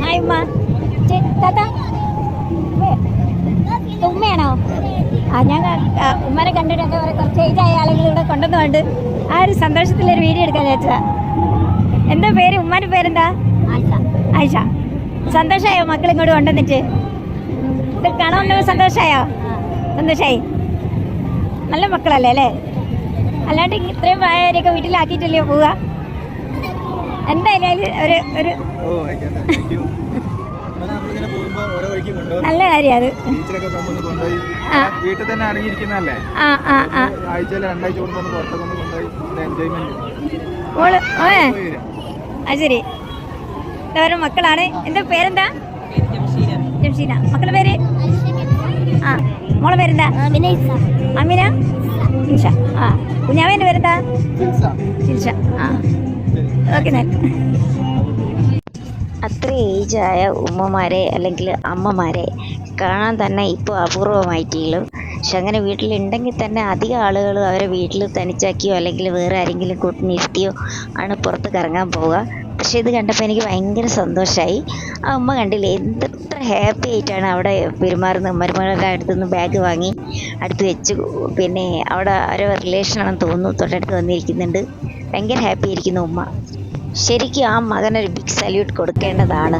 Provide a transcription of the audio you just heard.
Hi ഉമ്മ. താത്ത ഉമ്മയാണോ? ഞാൻ ഉമ്മനെ കണ്ടിട്ട് എന്താ പറയുക, കുറച്ച് ഏജായ ആളുകൾ ഇവിടെ കൊണ്ടുവന്നുകൊണ്ട് ആ ഒരു സന്തോഷത്തിലൊരു വീഡിയോ എടുക്കാൻ ചോദിച്ചതാ. എന്താ പേര്? ഉമ്മാൻ്റെ പേരെന്താ? ആയിഷ. സന്തോഷമായോ മക്കൾ ഇങ്ങോട്ട് കൊണ്ടുവന്നിട്ട്? ഇത് കാണാൻ സന്തോഷമായോ? സന്തോഷമായി. നല്ല മക്കളല്ലേ അല്ലേ? അല്ലാണ്ട് ഇത്രയും പ്രായവരെയൊക്കെ വീട്ടിലാക്കിയിട്ടല്ലേ പോവുക? എന്തായാലും ഒരു നല്ല കാര്യം അത്. വീട്ടിൽ തന്നെ അടങ്ങിയിരിക്കുന്നല്ലേ? മോള് അത് ശരി. ഓരോ മക്കളാണ്. എന്താ പേരെന്താ? ജംഷീന. മക്കളുടെ പേര്? ആ മോളെ പേരെന്താ? അമിന. ഇൻഷ. ആ കുഞ്ഞാവേൻ്റെ പേരെന്താ? ഇൻഷ. ആ ഓക്കെ. അത്ര ഏജായ ഉമ്മമാരെ അല്ലെങ്കിൽ അമ്മമാരെ കാണാൻ തന്നെ ഇപ്പോൾ അപൂർവമായിട്ടീളും. പക്ഷെ അങ്ങനെ വീട്ടിലുണ്ടെങ്കിൽ തന്നെ അധികം ആളുകളും അവരെ വീട്ടിൽ തനിച്ചാക്കിയോ അല്ലെങ്കിൽ വേറെ ആരെങ്കിലും കൂട്ടിനിരുത്തിയോ ആണ് പുറത്ത് കറങ്ങാൻ പോവുക. പക്ഷേ ഇത് കണ്ടപ്പോൾ എനിക്ക് ഭയങ്കര സന്തോഷമായി. ആ ഉമ്മ കണ്ടില്ലേ എത്ര ഹാപ്പി ആയിട്ടാണ് അവിടെ പെരുമാറുന്നത്. മരുമകളുടെ അടുത്തുനിന്ന് ബാഗ് വാങ്ങി അടുത്ത് വെച്ച്, പിന്നെ അവിടെ ഓരോ റിലേഷനാണെന്ന് തോന്നുന്നു തൊട്ടടുത്ത് വന്നിരിക്കുന്നുണ്ട്. ഭയങ്കര ഹാപ്പി ആയിരിക്കുന്നു ഉമ്മ. ശരിക്കും ആ മകനൊരു ബിഗ് സല്യൂട്ട് കൊടുക്കേണ്ടതാണ്.